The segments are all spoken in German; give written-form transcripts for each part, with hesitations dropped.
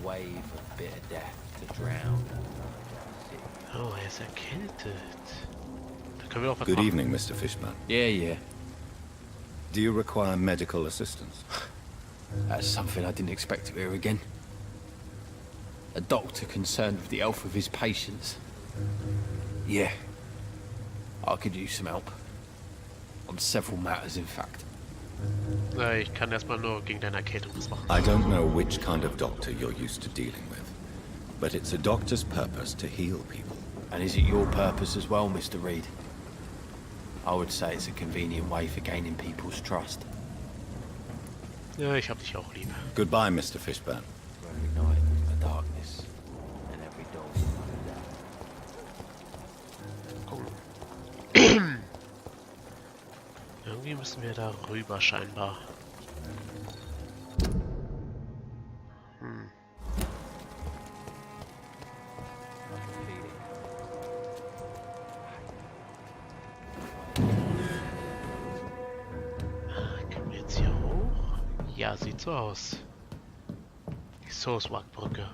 wave of bitter death to drown. Oh, er ist erkältet. Da können wir auch was Good machen. evening, Mr. Fishman. Yeah. Do you require medical assistance? That's something I didn't expect to hear again. A doctor concerned with the health of his patients. Yeah. I could use some help. On several matters, in fact. Ich kann erstmal nur gegen deine Erkältung was machen. I don't know which kind of doctor you're used to dealing with, but it's a doctor's purpose to heal people. And is it your purpose as well, Mr. Reed? I would say it's a convenient way for gaining people's trust. Ja, ich hab dich auch lieb. Goodbye, Mr. Fishburne. Every night, the darkness, and every dawn. Gucken. Irgendwie müssen wir da rüber scheinbar. Können wir jetzt hier hoch? Ja, sieht so aus. Die Sourcewalk-Brücke.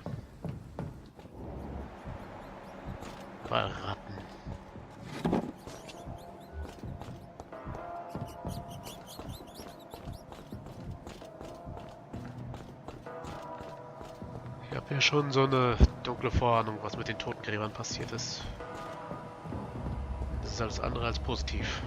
Überall Ratten. Ich habe ja schon so eine dunkle Vorahnung, was mit den Totengräbern passiert ist. Das ist alles andere als positiv.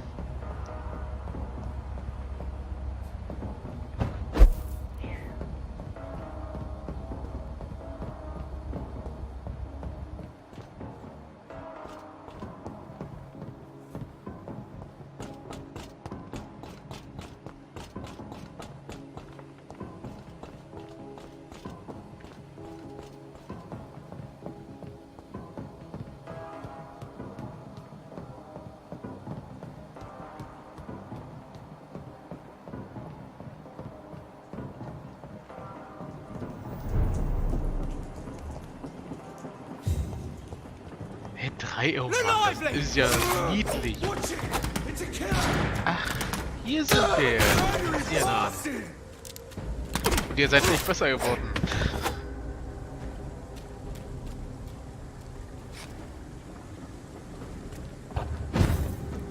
Hey, 3 Euro, Mann, das ist ja niedlich. Ach, hier sind wir. Sehr nah. Und ihr seid nicht besser geworden.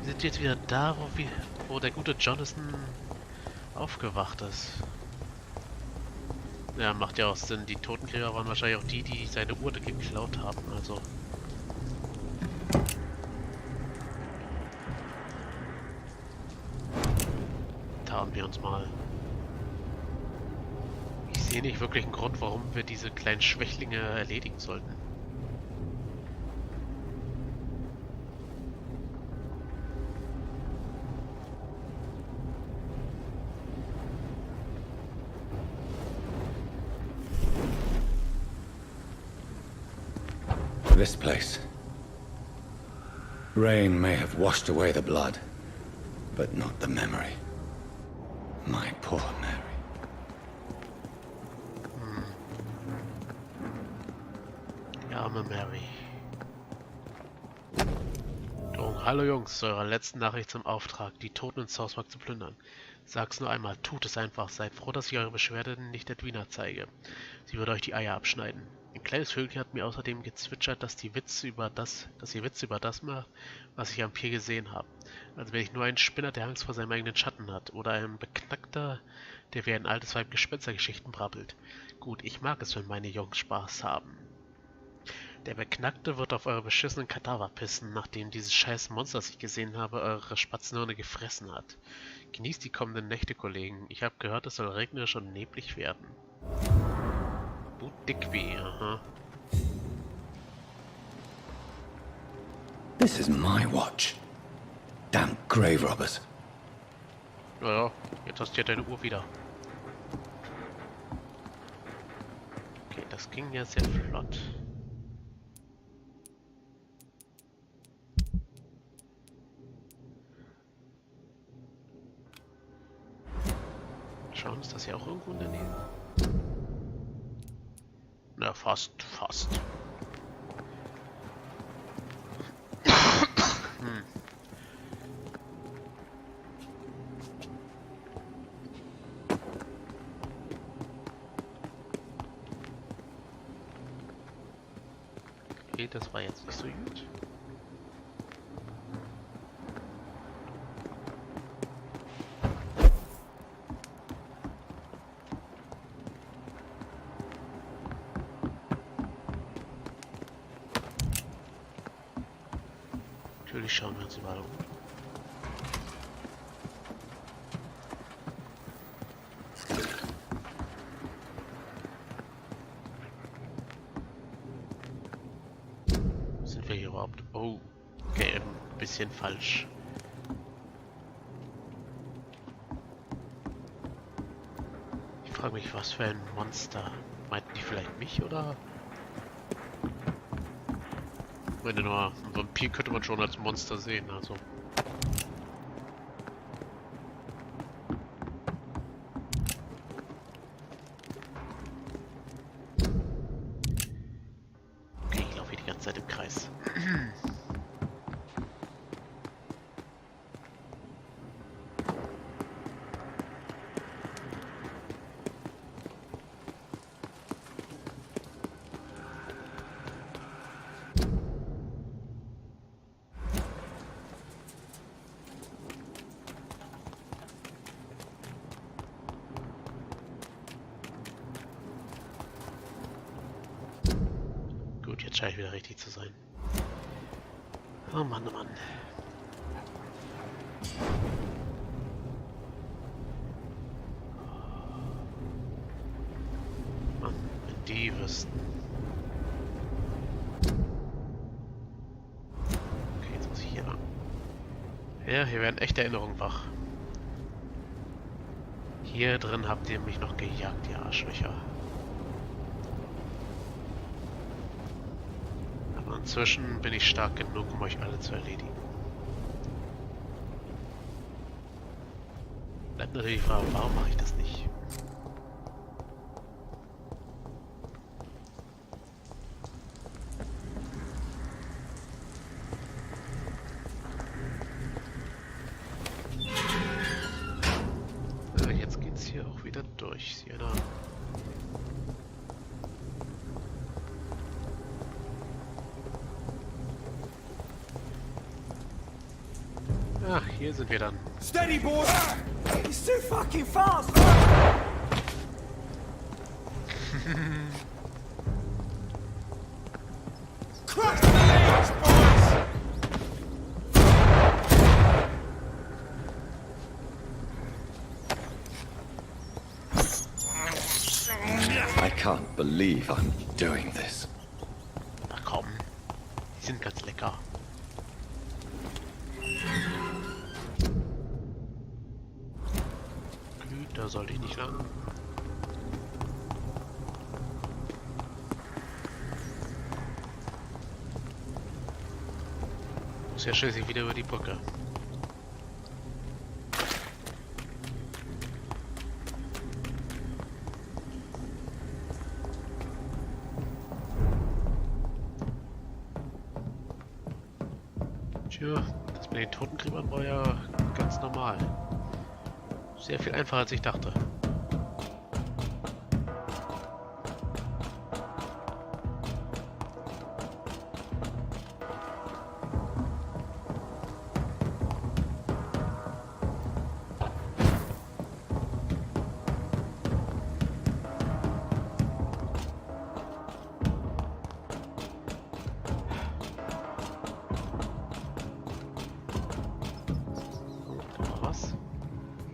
Wir sind jetzt wieder da, wo der gute Jonathan aufgewacht ist. Ja, macht ja auch Sinn. Die Totengräber waren wahrscheinlich auch die seine Uhr geklaut haben, also. Tarnen wir uns mal. Ich sehe nicht wirklich einen Grund, warum wir diese kleinen Schwächlinge erledigen sollten. This place. Rain may have washed away the blood, but not the memory. My poor Mary. Die arme Mary. Oh, hallo Jungs, zu eurer letzten Nachricht zum Auftrag, die Toten in Southwark zu plündern. Sag's nur einmal, tut es einfach, seid froh, dass ich eure Beschwerde nicht Edwina zeige. Sie wird euch die Eier abschneiden. Ein kleines Vögelchen hat mir außerdem gezwitschert, dass ihr Witze über das macht, was ich am Pier gesehen habe. Also wenn ich nur ein Spinner, der Angst vor seinem eigenen Schatten hat, oder ein Beknackter, der wie ein altes Weib Gespenstergeschichten brabbelt. Gut, ich mag es, wenn meine Jungs Spaß haben. Der Beknackte wird auf eure beschissenen Kadaver pissen, nachdem dieses scheiß Monster, das ich gesehen habe, eure Spatzenhirne gefressen hat. Genießt die kommenden Nächte, Kollegen. Ich habe gehört, es soll regnerisch und neblig werden. Digby, aha. This is my watch. Damn grave robbers. Naja, jetzt hast du ja deine Uhr wieder. Okay, das ging ja sehr flott. Schauen, ist das ja auch irgendwo in der Nähe? Na, fast. Okay, das war jetzt nicht so gut. Natürlich schauen wir uns überall um. Sind wir hier überhaupt? Oh, okay, ein bisschen falsch. Ich frage mich, was für ein Monster. Meinten die vielleicht mich oder? Ich meine nur, ein Vampir könnte man schon als Monster sehen, also. Okay, ich laufe hier die ganze Zeit im Kreis. Gut, jetzt scheine ich wieder richtig zu sein. Oh Mann, oh Mann. Mann, wenn die wüssten. Okay, jetzt muss ich hier lang. Ja, hier werden echte Erinnerungen wach. Hier drin habt ihr mich noch gejagt, ihr Arschlöcher. Aber inzwischen bin ich stark genug, um euch alle zu erledigen. Bleibt natürlich die Frage, warum mache ich das nicht? Jetzt geht's hier auch wieder durch. Siehe da. Ach, hier sind wir dann. Steady, boy! He's too fucking fast! Crush the legs, boys! I can't believe I'm doing this. Ach komm, die sind ganz lecker. Gut, da sollte ich nicht lang. Muss ja schließlich wieder über die Brücke. Tja, das mit den Totengräbern war ja ganz normal. Sehr viel einfacher als ich dachte.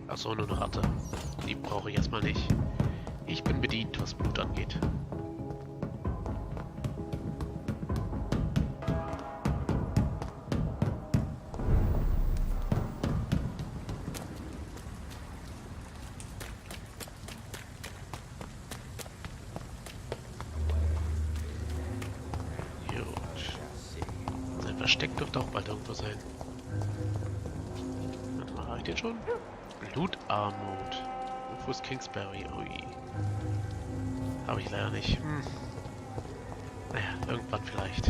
Achso, nur eine Ratte. Die brauche ich erstmal nicht. Ich bin bedient, was Blut angeht. Gut. Sein Versteck dürfte auch bald irgendwo sein. Warte mal, habe ich den schon? Blutarmut. Wo ist Kingsbury? Ui. Habe ich leider nicht. Naja, irgendwann vielleicht.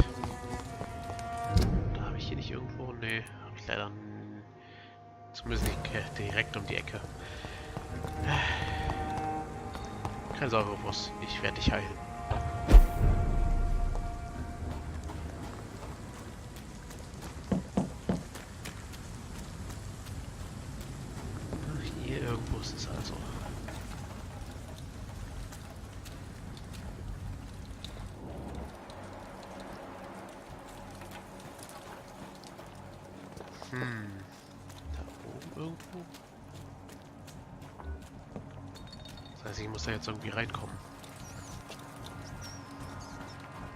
Da habe ich hier nicht irgendwo. Nee, habe ich leider zumindest nicht direkt um die Ecke. Keine Sorge, Boss. Ich werde dich heilen. es also. Da oben irgendwo. Das heißt, ich muss da jetzt irgendwie reinkommen.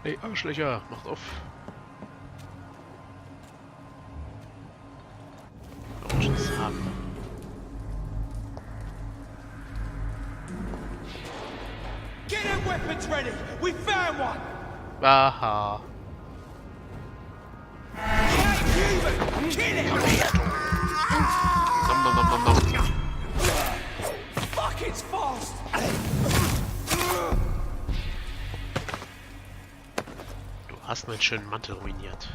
Ey, Arschlöcher, macht auf. Launches haben. Get them weapons ready! We found one! Aha. He ain't human! Kill him! Nom, nom, nom, nom, nom. Fuck, it's fast! Du hast meinen schönen Mantel ruiniert.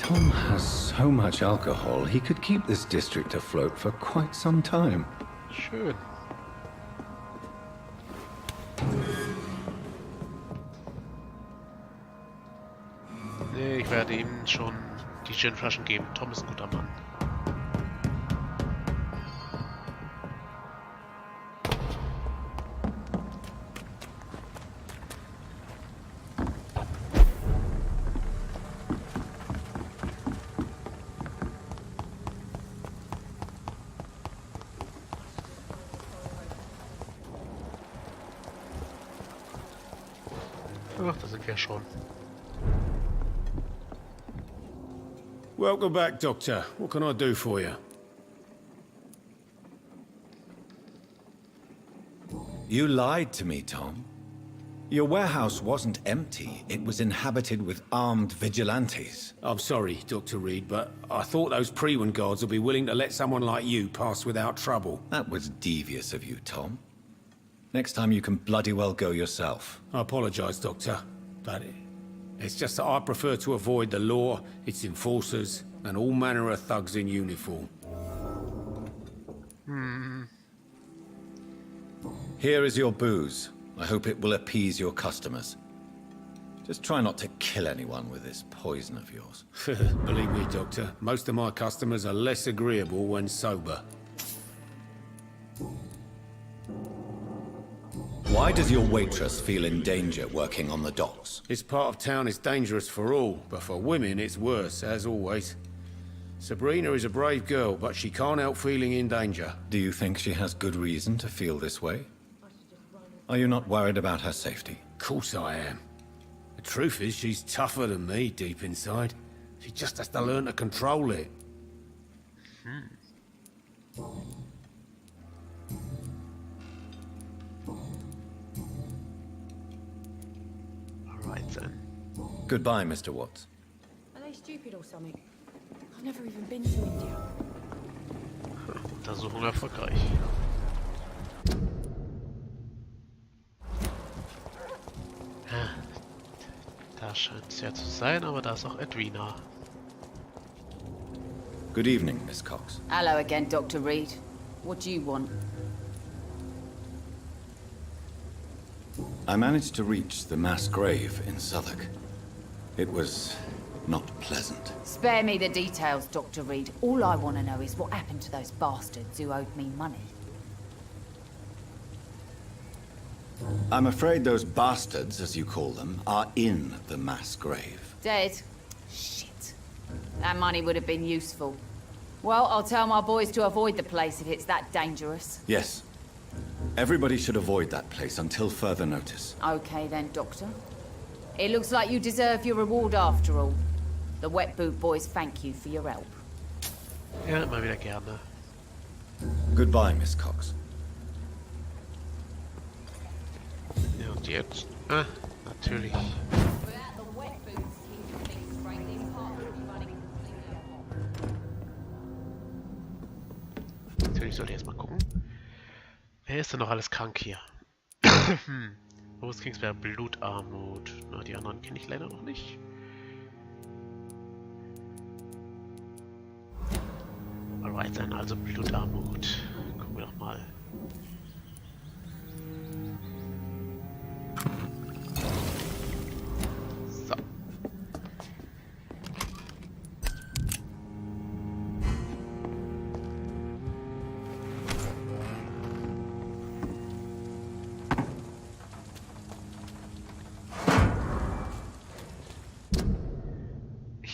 Tom has so much alcohol, he could keep this district afloat for quite some time. Schön. Nee, ich werde ihm schon die Ginflaschen geben. Tom ist ein guter Mann. Ach, da sind wir schon. Welcome back, Doctor. What can I do for you? You lied to me, Tom. Your warehouse wasn't empty. It was inhabited with armed vigilantes. I'm sorry, Dr. Reed, but I thought those Prewen guards would be willing to let someone like you pass without trouble. That was devious of you, Tom. Next time you can bloody well go yourself. I apologize, Doctor, but it's just that I prefer to avoid the law, its enforcers, and all manner of thugs in uniform. Here is your booze. I hope it will appease your customers. Just try not to kill anyone with this poison of yours. Believe me, Doctor, most of my customers are less agreeable when sober. Why does your waitress feel in danger working on the docks? This part of town is dangerous for all, but for women it's worse, as always. Sabrina is a brave girl, but she can't help feeling in danger. Do you think she has good reason to feel this way? Are you not worried about her safety? Of course I am. The truth is, she's tougher than me deep inside. She just has to learn to control it. Alright then. Goodbye, Mr. Watts. Are they stupid or something? I've never even been to India. Untersuchung erfolgreich. Da scheint es ja zu sein, aber da ist auch Edwina. Good evening, Miss Cox. Hello again, Dr. Reed. What do you want? I managed to reach the mass grave in Southwark. It was not pleasant. Spare me the details, Dr. Reed. All I want to know is what happened to those bastards who owed me money. I'm afraid those bastards, as you call them, are in the mass grave. Dead? Shit. That money would have been useful. Well, I'll tell my boys to avoid the place if it's that dangerous. Yes. Everybody should avoid that place until further notice. Okay then, Doctor. It looks like you deserve your reward after all. The Wet Boot Boys thank you for your help. Ja, immer wieder gerne. Goodbye, Miss Cox. Ja, und jetzt? Ah, natürlich. Natürlich sollte ich erstmal gucken. Wer ist denn noch alles krank hier? Kingsberg, Blutarmut. Na, die anderen kenne ich leider noch nicht. Alright, dann also Blutarmut. Gucken wir doch mal.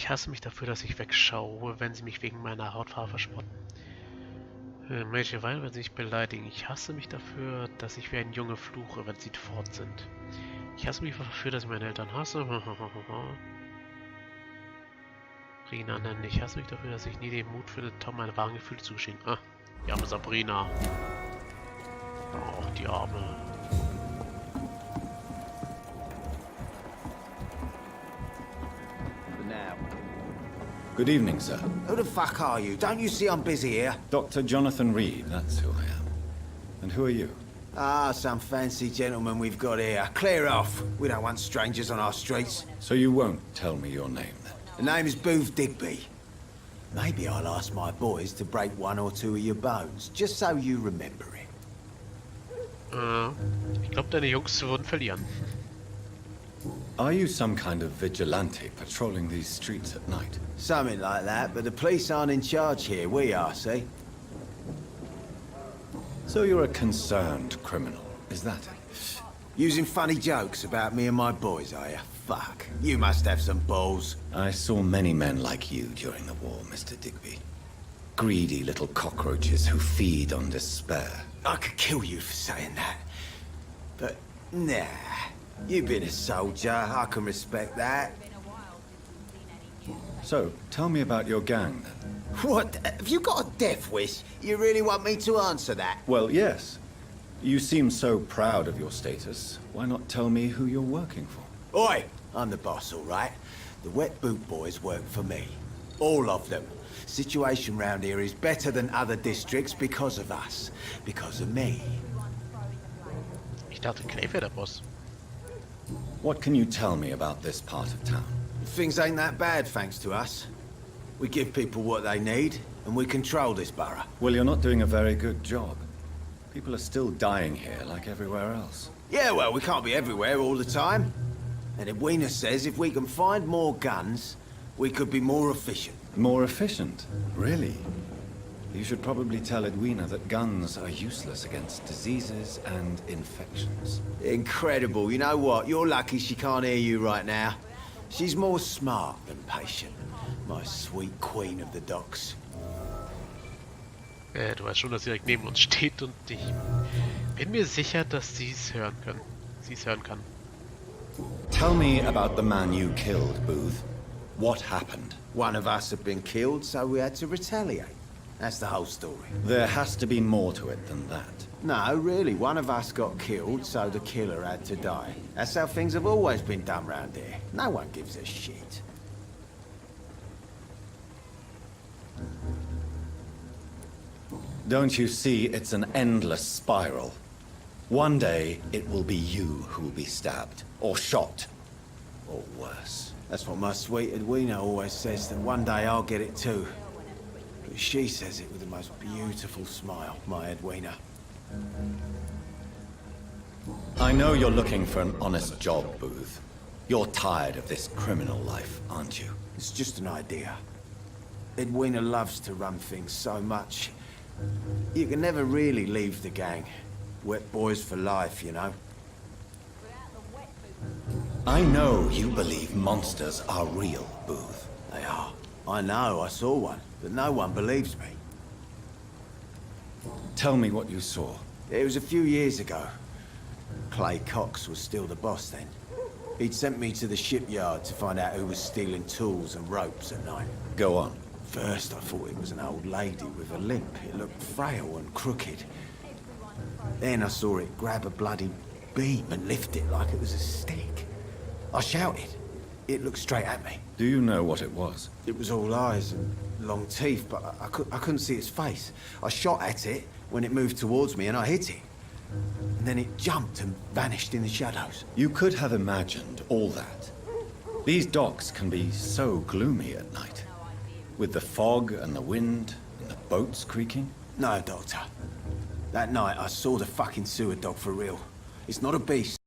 Ich hasse mich dafür, dass ich wegschaue, wenn sie mich wegen meiner Hautfarbe verspotten. Mädchen weinen, wenn sie mich beleidigen. Ich hasse mich dafür, dass ich wie ein Junge fluche, wenn sie fort sind. Ich hasse mich dafür, dass ich meine Eltern hasse. Sabrina nennen. Ich hasse mich dafür, dass ich nie den Mut finde, Tom meine wahren Gefühle zu gestehen. Ah, die arme Sabrina. Auch die arme. Good evening, sir. Who the fuck are you? Don't you see I'm busy here? Dr. Jonathan Reed, that's who I am. And who are you? Ah, some fancy gentleman we've got here. Clear off. We don't want strangers on our streets. So you won't tell me your name, then? The name is Booth Digby. Maybe I'll ask my boys to break one or two of your bones, just so you remember it. Ich glaube, deine Jungs würden verlieren. Are you some kind of vigilante patrolling these streets at night? Something like that, but the police aren't in charge here. We are, see? So you're a concerned criminal, is that it? Using funny jokes about me and my boys, are you? Fuck. You must have some balls. I saw many men like you during the war, Mr. Digby. Greedy little cockroaches who feed on despair. I could kill you for saying that. But, nah. You've been a soldier. I can respect that. So, tell me about your gang, then. What? Have you got a death wish? You really want me to answer that? Well, yes. You seem so proud of your status. Why not tell me who you're working for? Oi! I'm the boss, all right? The Wet Boot Boys work for me. All of them. Situation round here is better than other districts because of us. Because of me. Ich dachte, Clay wäre der Boss. What can you tell me about this part of town? Things ain't that bad, thanks to us. We give people what they need, and we control this borough. Well, you're not doing a very good job. People are still dying here like everywhere else. Yeah, well, we can't be everywhere all the time. And Edwina says if we can find more guns, we could be more efficient. More efficient? Really? You should probably tell Edwina that guns are useless against diseases and infections. Incredible. You know what? You're lucky she can't hear you right now. She's more smart than patient. My sweet queen of the docks. Du weißt schon, dass sie direkt neben uns steht und ich bin mir sicher, dass sie es hören können. Sie es hören kann. Tell me about the man you killed, Booth. What happened? One of us had been killed, so we had to retaliate. That's the whole story. There has to be more to it than that. No, really. One of us got killed, so the killer had to die. That's how things have always been done round here. No one gives a shit. Don't you see it's an endless spiral? One day, it will be you who will be stabbed, or shot, or worse. That's what my sweet Edwina always says, that one day I'll get it too. But she says it with the most beautiful smile, my Edwina. I know you're looking for an honest job, Booth. You're tired of this criminal life, aren't you? It's just an idea. Edwina loves to run things so much. You can never really leave the gang. Wet boys for life, you know. I know you believe monsters are real, Booth. They are. I know, I saw one, but no one believes me. Tell me what you saw. It was a few years ago. Clay Cox was still the boss then. He'd sent me to the shipyard to find out who was stealing tools and ropes at night. Go on. First, I thought it was an old lady with a limp. It looked frail and crooked. Then I saw it grab a bloody beam and lift it like it was a stick. I shouted. It looked straight at me. Do you know what it was? It was all eyes and long teeth, but I couldn't see its face. I shot at it when it moved towards me and I hit it. And then it jumped and vanished in the shadows. You could have imagined all that. These docks can be so gloomy at night. With the fog and the wind and the boats creaking. No, Doctor. That night I saw the fucking sewer dog for real. It's not a beast.